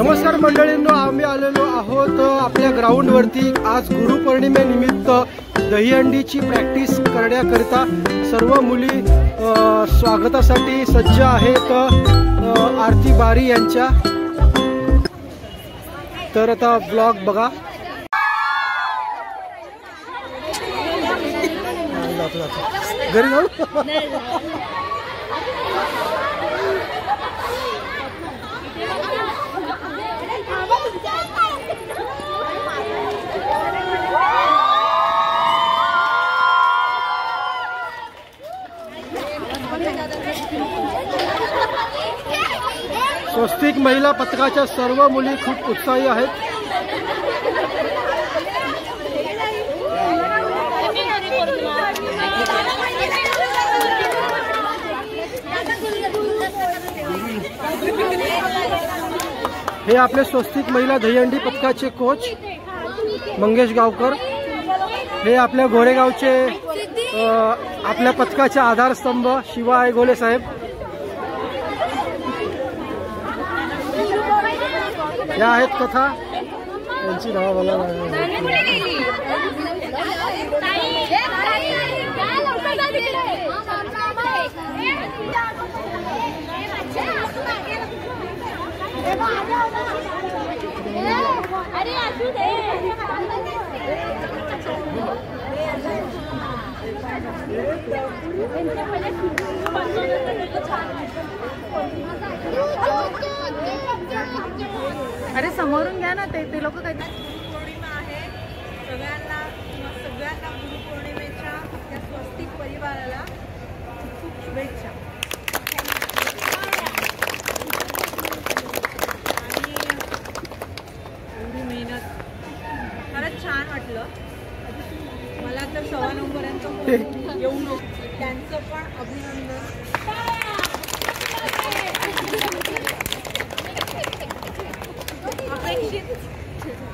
नमस्कार मंडळींनो, आम्ही आलेलो आहोत आपल्या ग्राउंडवरती। आज गुरुपौर्णिमेनिमित्त दहीहंडीची प्रॅक्टिस करण्याकरिता सर्व मुली स्वागतासाठी सज्ज आहेत आरती बारी यांच्या। तर आता ब्लॉग बघा। घरी जाऊ। स्वस्तिक महिला पथकाच्या सर्व मुली खूप उत्साही आहेत। हे आपले स्वस्तिक महिला दहीहंडी पथकाचे कोच मंगेश गावकर। हे आपल्या घोडेगावचे आपल्या पथकाचे आधारस्तंभ शिवा आयगोले साहेब। या आहेत कथा, यांची नाव मला अरे समोरून घ्या ना, ते लोक काय। गुरुपौर्णिमा आहे, सगळ्यांना गुरुपौर्णिमेच्या त्या स्वस्तिक परिवाराला खूप शुभेच्छा। आणि एवढी मेहनत खरंच छान वाटलं मला। तर 9:15 पर्यंत येऊन त्यांचं पण अभिनंदन।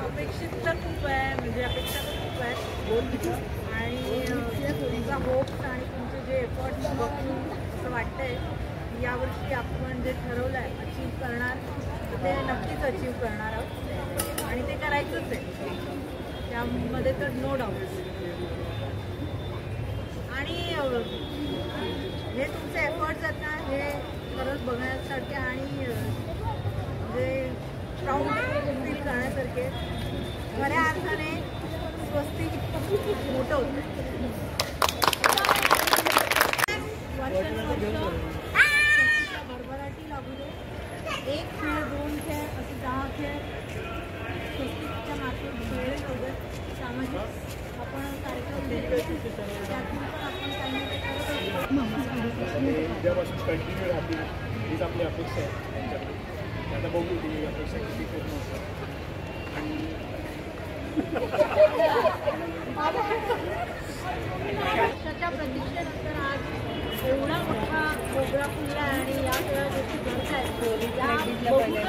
अपेक्षित तर खूप आहे, म्हणजे अपेक्षा तर खूप आहे। आणि तुमचा होप्स आणि तुमचे जे एफर्ट्स बघून असं वाटतंय की यावर्षी आपण जे ठरवलं आहे अचीव करणार, ते नक्कीच अचीव करणार आहोत आणि ते करायचंच आहे, त्यामध्ये तर नो डाऊट। आणि हे तुमचे एफर्ट्स आहेत ना, हे खरंच बघण्यासारखे आणि म्हणजे प्राऊड फील करण्यासारखे। खऱ्या अर्थाने स्वस्तिक मोठं होतं। वर्षानुवर्ष भरभराटी लागू दे, 1 खेळ 2 खेळ असे 10 खेळ स्वस्तिकच्या मार्फत खेळले जाऊ। सामाजिक आपण कार्यक्रम देतो, त्यातून पण आपण काही ना काही करत असतो। उद्यापासून कंटिन्यू राहतील हीच आपली अपेक्षा आहे त्यांच्याकडे। आता बघू ती अपेक्षा किती पूर्ण होतात। आणि वर्षाच्या प्रतीक्षेनंतर आज एवढा मोठा प्रोग्राम फुलला आणि या सगळ्या गोष्टी घडत आहेत, त्या बघूनच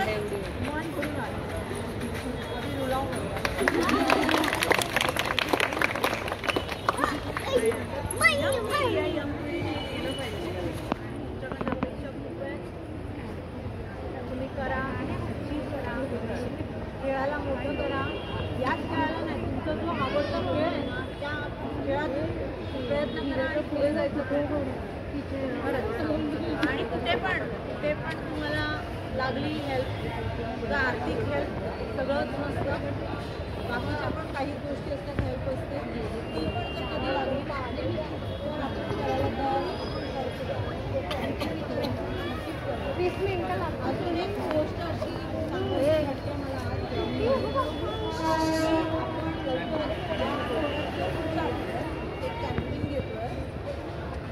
मन भरून आलं, अगदी रुलावून करा, खेळाला मोठं करा। याच खेळाला नाही, तुमचा जो आवडता खेळ आहे ना, त्या खेळात प्रयत्न करा आणि पुढे जायचं खरंच। आणि कुठे पण तुम्हाला लागली हेल्प, तुझा आर्थिक हेल्प सगळंच नसतं, बाकीच्या पण काही गोष्टी असतात, हेल्प असते, ती पण जर कधी लागली तर आपण करायला तर 20 मिनिटं लागतात। अजून एक गोष्ट अशी वाटते मला एक कॅम्पिंग घेतोय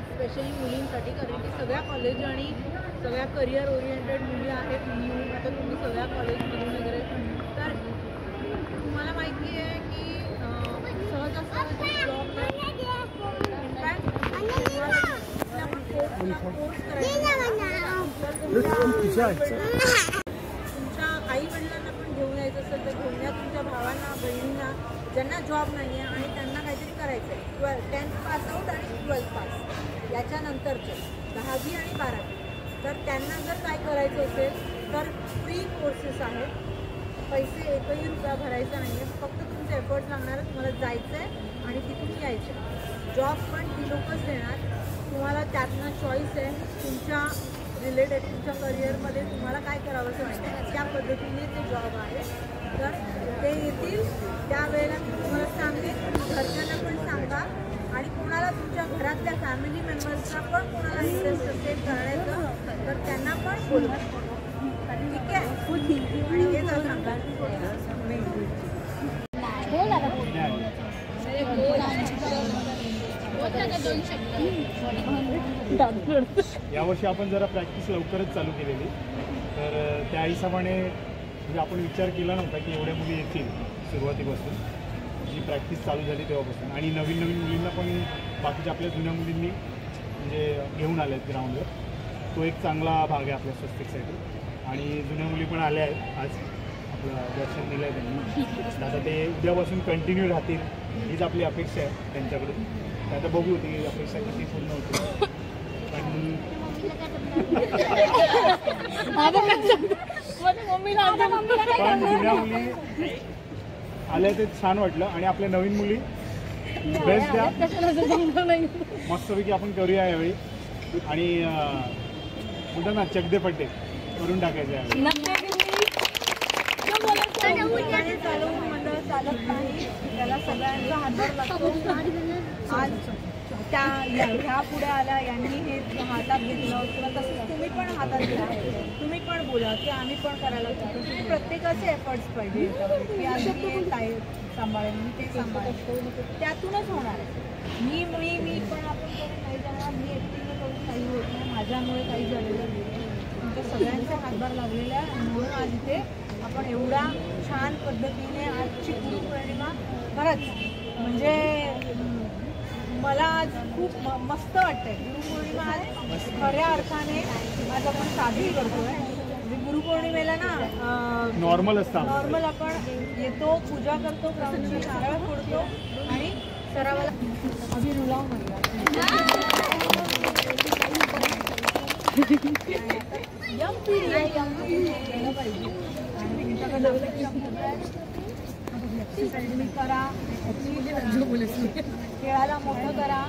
स्पेशली मुलींसाठी, कारण की सगळ्या कॉलेज आणि सगळ्या करिअर ओरिएंटेड मुली आहेत म्हणून आता तुम्ही सगळ्या कॉलेजमधून वगैरे, तर तुम्हाला माहिती आहे की सहजासहजी जॉब कोर्स करायचा। तुमच्या आई वडिलांना पण घेऊन यायचं असेल तर घेऊन या, तुमच्या भावांना बहिणींना ज्यांना जॉब नाही आहे आणि त्यांना काहीतरी करायचं आहे, 10th पास आउट आणि 12th पास याच्यानंतरचे 10वी आणि 12वी, तर त्यांना जर काय करायचं असेल तर फ्री कोर्सेस आहेत। पैसे एकही रुपया भरायचा नाही आहे, फक्त तुमचे एफर्ट्स लागणार आहे. तुम्हाला जायचं आहे आणि तिथून यायचं. जॉब पण ती लोकच देणार. तुम्हाला त्यातनं चॉईस आहे. तुमच्या रिलेटेड तुमच्या करिअरमध्ये तुम्हाला काय करावंसं वाटतं त्या पद्धतीने ते जॉब आहे. तर ते येतील त्यावेळेला मी तुम्हाला सांगेन. घरच्यांना पण सांगा आणि कोणाला तुमच्या घरातल्या फॅमिली मेंबर्सना पण कोणाला इंटरेस्ट असेल करायचं तर त्यांना पण बोलवा. ठीक आहे. आणि हे जर सांगा यावर्षी आपण जरा प्रॅक्टिस लवकरच चालू केलेली. तर त्या हिशोबाने म्हणजे आपण विचार केला नव्हता की एवढ्या मुली येतील सुरुवातीपासून, जी प्रॅक्टिस चालू झाली तेव्हापासून. आणि नवीन नवीन मुलींना पण बाकीच्या आपल्या जुन्या मुलींनी म्हणजे घेऊन आल्या आहेत ग्राउंडवर. तो एक चांगला भाग आहे आपल्या स्वस्तिकसाठी. आणि जुन्या मुली पण आल्या आहेत. आज आपलं दर्शन दिलं आहे त्यांनी. आता ते उद्यापासून कंटिन्यू राहतील हीच आपली अपेक्षा आहे त्यांच्याकडून. तर आता बघू ती अपेक्षा किती पूर्ण होती. पण जुन्या मुली आल्या ते छान वाटलं. आणि आपल्या नवीन मुली बेस्ट द्या. मस्तपैकी आपण करूया यावेळी. आणि म्हणतात ना चकदे पड्डे करून टाकायचे यावेळी. चालवून मंडळ चालत नाही, त्याला सगळ्यांचा हातभार लागतो. आज त्या ह्या पुढे आल्या, यांनी हे हातात घेतलं किंवा तसंच तुम्ही पण हातात घ्या. तुम्ही पण बोला की आम्ही पण करायला लागतो. तुम्ही प्रत्येकाचे एफर्ट्स पाहिजे की आज मी ताई सांभाळेन, मी ते सांभाळेन. त्यातूनच होणार आहे. मी पण आपण करून नाही जाणार. मी एकटीने करून काही होत नाही. माझ्यामुळे काही झालेलं नाही. तुमच्या सगळ्यांचा हातभार लागलेला आहे. म्हणून आज इथे आपण एवढा छान पद्धतीने आजची गुरुपौर्णिमा खरंच म्हणजे मला आज खूप मस्त वाटतंय. गुरुपौर्णिमा आज खऱ्या अर्थाने आज आपण साजरी करतोय. म्हणजे गुरुपौर्णिमेला ना नॉर्मल असतं. नॉर्मल आपण येतो, पूजा करतो, ग्राउंडची नारळ फोडतो आणि सरावाला अभिरुलाव म्हणतात. यंग पिढी आहे, केलं पाहिजे. आणि तुमच्याकडे करा, खेळाला मोठं करा.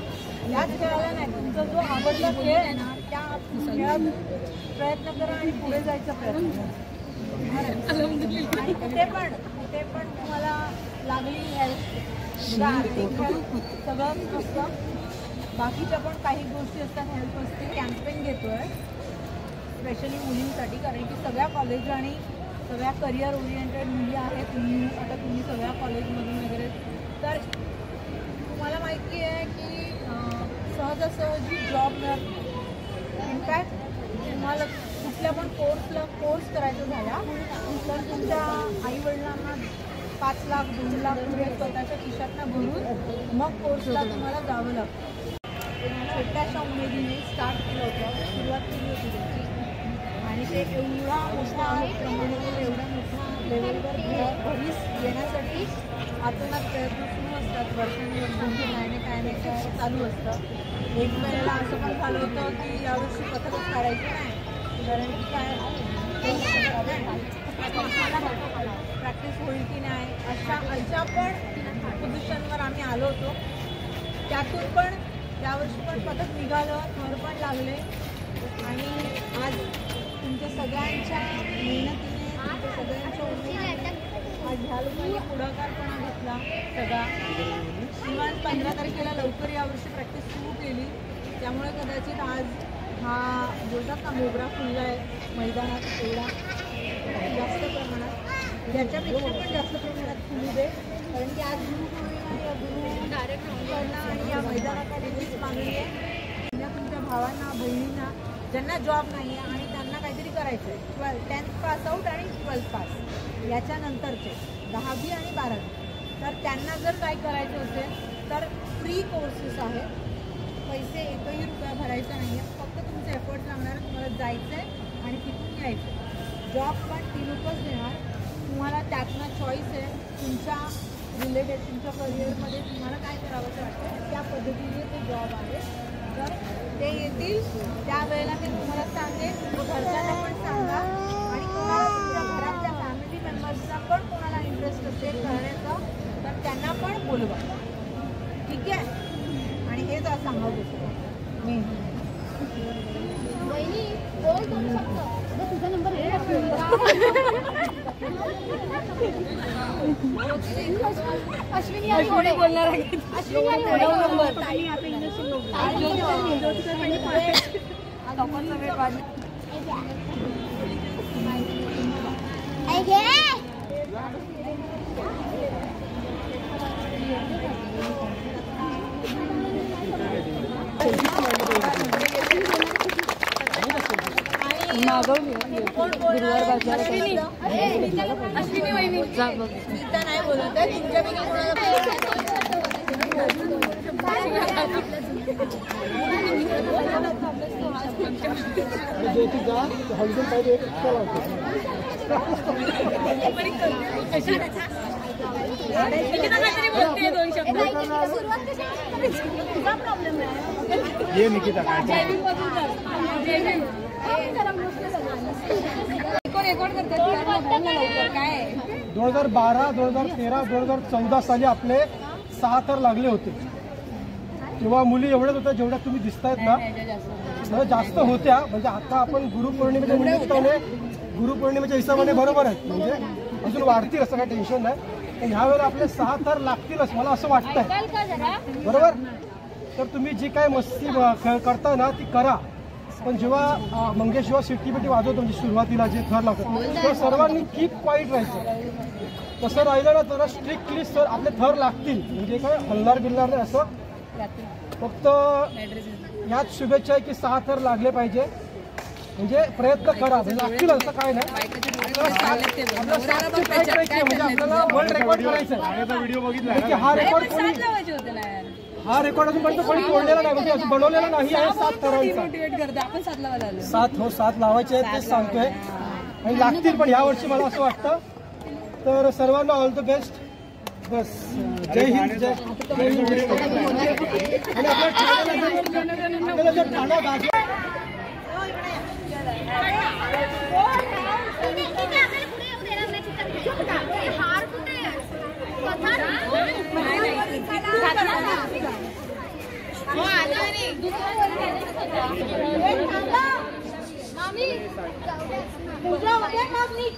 याच खेळाला नाही, तुमचा जो आवडता खेळ आहे ना त्या खेळात प्रयत्न करा आणि पुढे जायचा प्रयत्न करा. आणि ते पण तुम्हाला लागली हेल्प, आर्थिक हेल्प सगळंच असतं. बाकीच्या पण काही गोष्टी असतात, हेल्प असते. कॅम्पेन घेतोय स्पेशली मुलींसाठी, कारण की सगळ्या कॉलेज आणि सगळ्या करिअर ओरिएंटेड मुली आहेत. आता तुम्ही सगळ्या कॉलेजमधून वगैरे, तर तुम्हाला माहिती आहे की सहजासहजी जॉब मिळत. इनफॅक्ट तुम्हाला कुठल्या पण कोर्स करायचा झाला तर तुमच्या आईवडिलांना 5 लाख 2 लाख पुढे स्वतःच्या खिशातनं भरून मग कोर्सला तुम्हाला जावं लागतं. छोट्याशा उमेदीने स्टार्ट केलं होतं, सुरुवात केली होती त्याची. आणि ते एवढा मोठा प्रमाणावर एवढ्या मोठ्या लेवलवर भरीस येण्यासाठी आतोनात प्रयत्न सुरू असतात. वर्षांवर काय चालू असतं. एक वेळेला असं पण झालं होतं की यावर्षी पथकच काढायचं नाही, कारण की काय प्रॅक्टिस होईल की नाही अशा पण पोझिशनवर आम्ही आलो होतो. त्यातून पण यावर्षी पण पथक निघालं, थर पण लागले. आणि आज तुमच्या सगळ्यांच्या मेहनतीने, तुमच्या सगळ्यांच्या उमेदीने आज ह्या लोकांनी पुढाकारपणा घेतला सगळा. किमान 15 तारखेला लवकर यावर्षी प्रॅक्टिस सुरू केली. त्यामुळे कदाचित आज हा बोलतात ना मोगरा फुलला आहे मैदानात एवढा जास्त प्रमाणात, याच्यापेक्षा पण जास्त प्रमाणात फुलू दे. कारण की आज गुरुपौर्णिमा या गुरुकडनं आणि या मैदानाचा नेहमीच मागणी आहे. तुमच्या भावांना, बहिणींना ज्यांना जॉब नाही आहे आणि त्यांना काहीतरी करायचं आहे, 10th पास आउट आणि 12th पास याच्यानंतरचे 10वी आणि 12वी, तर त्यांना जर काय करायचं असेल तर फ्री कोर्सेस आहेत. पैसे एकही रुपया भरायचा नाही आहे. फक्त तुमचे एफर्ट्स लागणार. तुम्हाला जायचं आहे आणि तिथून यायचं. जॉब पण ती लोकच देणार. तुम्हाला त्यातनं चॉईस आहे. तुमच्या रिलेटेड तुमच्या करिअरमध्ये तुम्हाला काय करावंसं वाटतं त्या पद्धतीने ते जॉब आहे. तर ते येतील त्यावेळेला मी तुम्हाला सांगेन. घरच्यांना पण सांगा आणि कोणाला तुमच्या घरातल्या फॅमिली मेंबर्सना पण अश्विनी आणि कोणी बोलणार आहे? अश्विनी आणि नंबर अश्विनी वहिनी नाही बोलत आहे ये निकिता काय रेकॉर्ड करतात काय 2012, 2013, 2014 साली आपले 6 थर लागले होते. तेव्हा मुली एवढ्याच होत्या जेवढ्या तुम्ही दिसतायत ना, जास्त होत्या. म्हणजे आता आपण गुरुपौर्णिमेच्या निमित्ताने गुरुपौर्णिमेच्या हिशोबाने बरोबर आहेत, म्हणजे अजून वाढतील असं काही टेन्शन नाही. पण ह्या वेळेला आपले 6 थर लागतीलच मला असं वाटतंय, बरोबर. तर तुम्ही जी काय मस्ती करता ना ती करा, पण जेव्हा मंगेश जेव्हा शिट्टी बिट्टी वाजवतो म्हणजे सुरुवातीला जे थर लागतात तर सर्वांनी कीप क्वाईट राहायचं. तसं राहिलं ना तर स्ट्रिक्टली सर आपले थर लागतील, म्हणजे काय हलणार बिलणार नाही असं. फक्त याच शुभेच्छा आहे की 6 थर लागले पाहिजे, म्हणजे प्रयत्न करा, म्हणजे लागतील असं काय नाही. म्हणजे आपल्याला वर्ल्ड रेकॉर्ड करायचं आहे. व्हिडिओ बघितला हा रेकॉर्ड अजूनपर्यंत कोणी तोडलेला नाही, म्हणजे अजून बनवलेला नाही आहे 7 थरांचा. 7 लावायचे आहेत तेच सांगतोय, आणि लागतील पण ह्या वर्षी मला असं वाटतं. तर सर्वांना ऑल द बेस्ट. बस जय हिंद, जय हिंद. आणि आपल्याला जर ठाणा गाजवा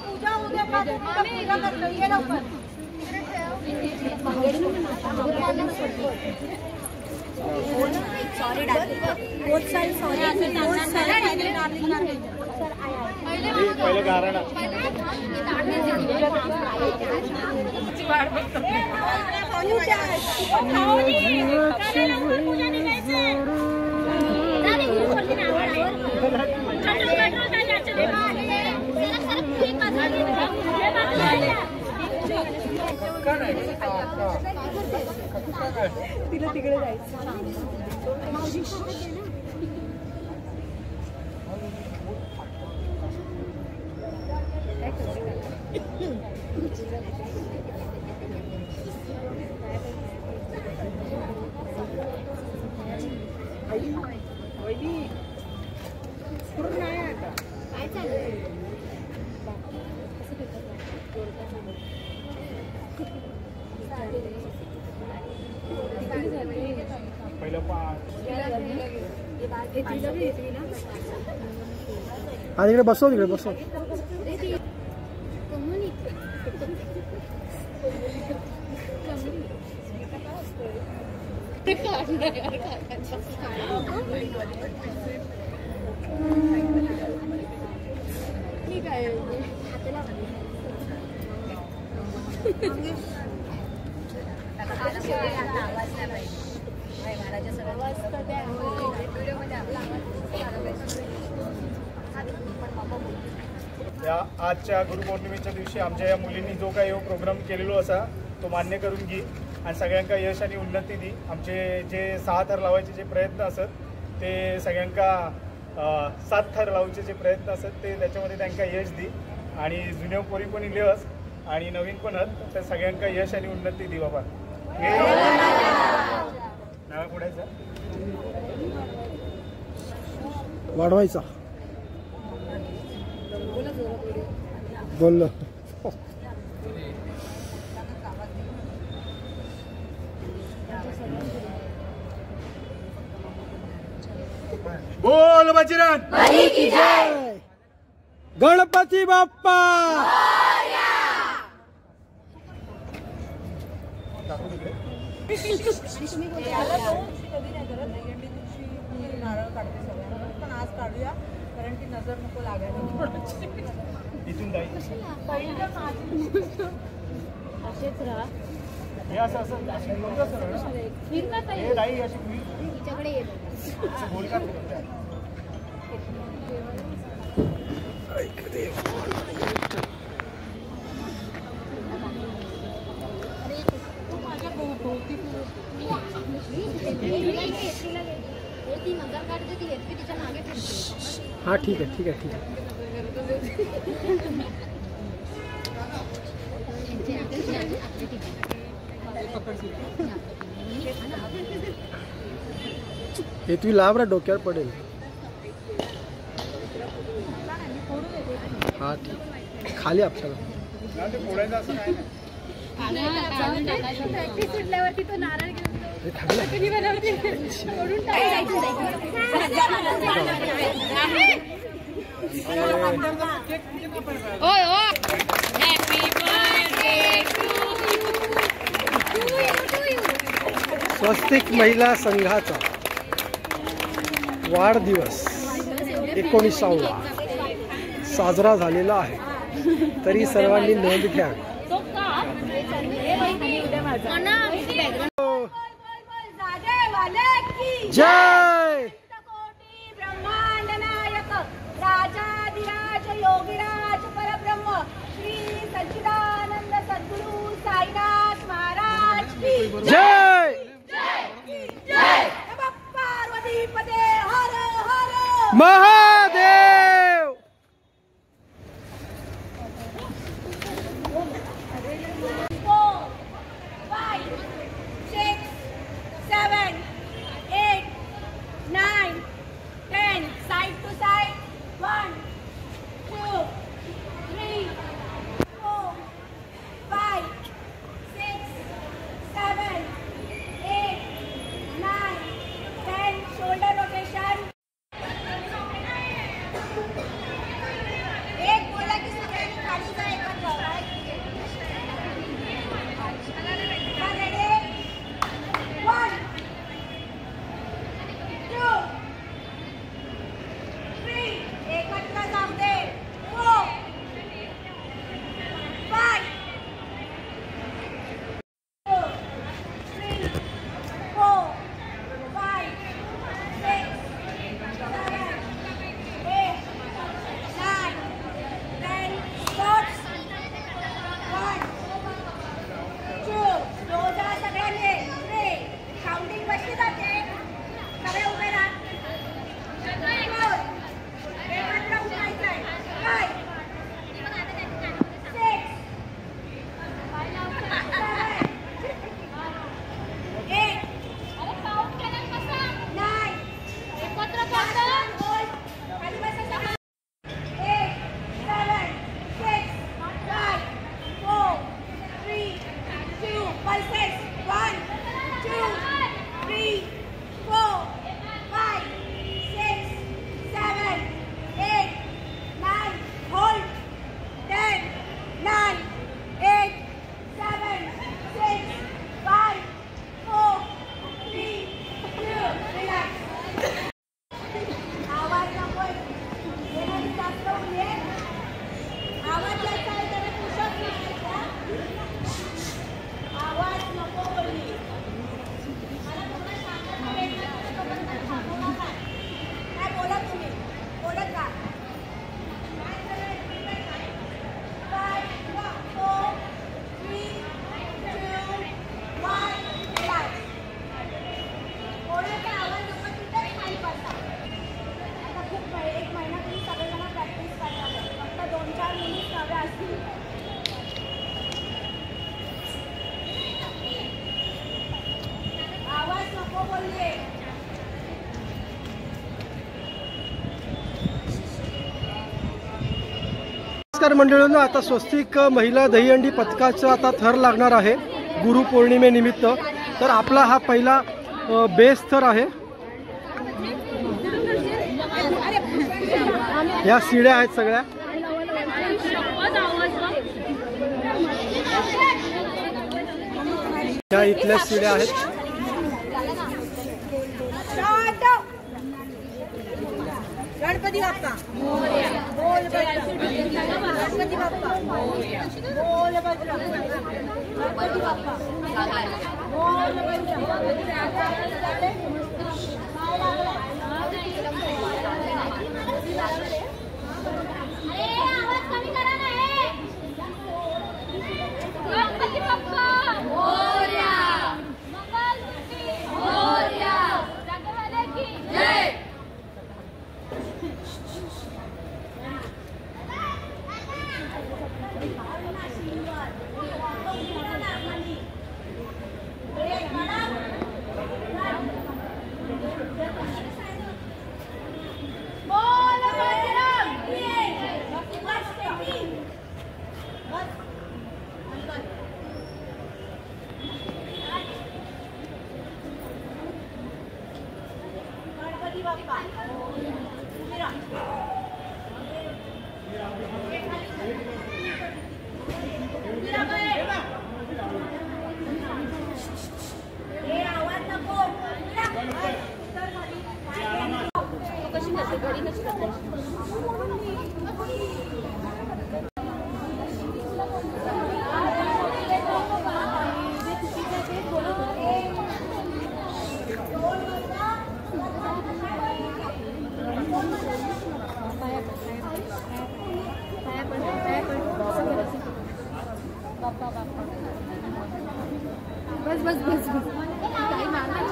पूजा उद्या करतो ये लवकर. सॉरी पहिलं कारण तिला तिकडे जायचं. आणि इकडे बसव, तिकडे बसव. ठीक आहे. या आजच्या गुरुपौर्णिमेच्या दिवशी आमच्या या मुलींनी जो काही प्रोग्राम केलेलो असा तो मान्य करून घे आणि सगळ्यांका यश आणि उन्नती दी. आमचे जे 6 थर लावायचे जे प्रयत्न असत ते सगळ्यांका 7 थर लावचे जे प्रयत्न असत ते त्याच्यामध्ये त्यांना यश दी. आणि जुन्या पोरी पण इलेस आणि नवीन पण आहेत तर सगळ्यांका यश आणि उन्नती दी बाबा. नाव पुढायचं वाढवायचा बोललो. बोल बजरंग. गणपती बाप्पा कधी नाही करत दहीहंडी दिवशी मी नारळ काढते सगळ्यांना पण आज काढूया कारण ती नजर नको लागायला इथून जाईल असेच राहा हे असं असं अशी गोल असं ना हे नाही अशी तिच्याकडे येत असं गोल का हा ठीक आहे ठीक आहे ठीक आहे हे तुम्ही लाभ रा डोक्यावर पडेल हा ठीक खाली आपल्याला फोडायचं असं नाही प्रॅक्टिस सुटल्यावरती तो नारळ स्वस्तिक महिला संघाचा वाढदिवस 19वा साजरा झालेला आहे तरी सर्वांनी नोंद घ्या जय ब्रह्मांड नायक राजाधिराज योगीराज परब्रह्म श्री सच्चिदानंद सद्गुरु साईनाथ महाराज की जय जय पार्वती पदे हर हर महादेव 4 मिनिट नव्या असतील आवाज नको बोलले नमस्कार मंडळींनो आता स्वस्तिक महिला दहीहंडी पथकाचा आता थर लागणार आहे गुरुपौर्णिमेनिमित्त तर आपला हा पहिला बेस थर आहे या शिड्या आहेत सगळ्या त्या इथल्या शिड्या आहेत. गणपती बाप्पा बोल गणपती बाप्पा बोल गणपती बाप्पा बस बस बस बस काही मारणार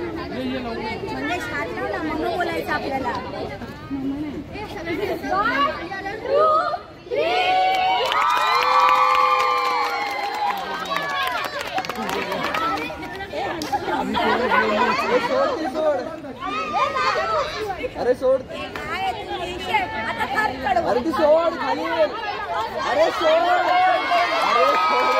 म्हणजे शाळेला म्हणून बोलायचं आपल्याला. अरे सोड, अरे ती सोड खाली, अरे सोड, अरे सोड.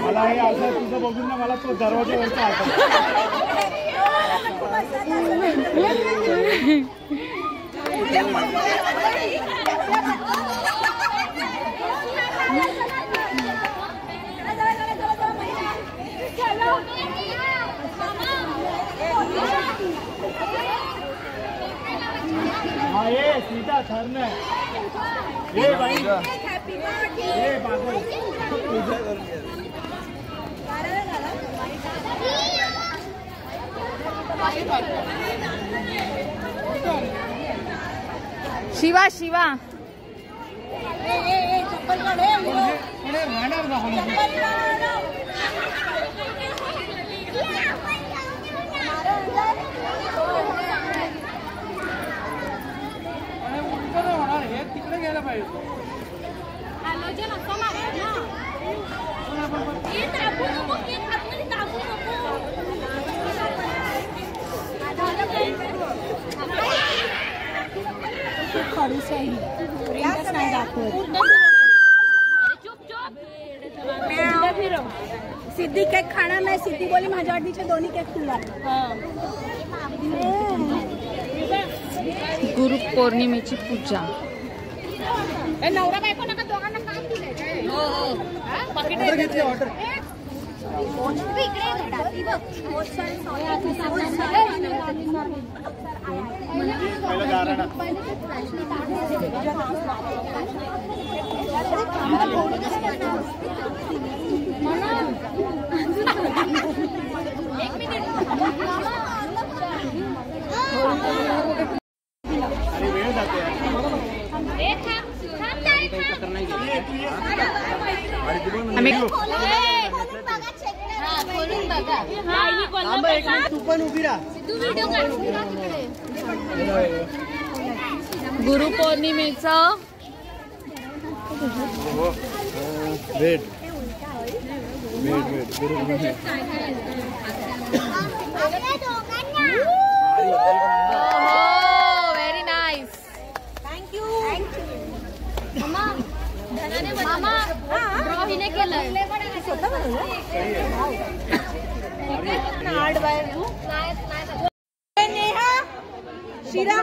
मला हे असं तुझं बघून ना मला तो दरवाज्यावरचा हा ये सीता ठरन ये बाई ये बाबू शिवा शिवा तिकडे गेला पाहिजे. सिद्धी केक खाणार नाही. सिद्धी बोली माझ्या वाटणीचे दोन्ही केक तुला. गुरु पौर्णिमेची पूजा. नवरा बायको नका दोघांना काम दिलंय. ऑर्डर घेतली ऑर्डर. वेळ जाते. आम्ही तू पण उभी राहा. गुरुपौर्णिमेचं वेट व्हेरी नाईस. मामा ड्रॉ हिने केलंय. नेहा शिरा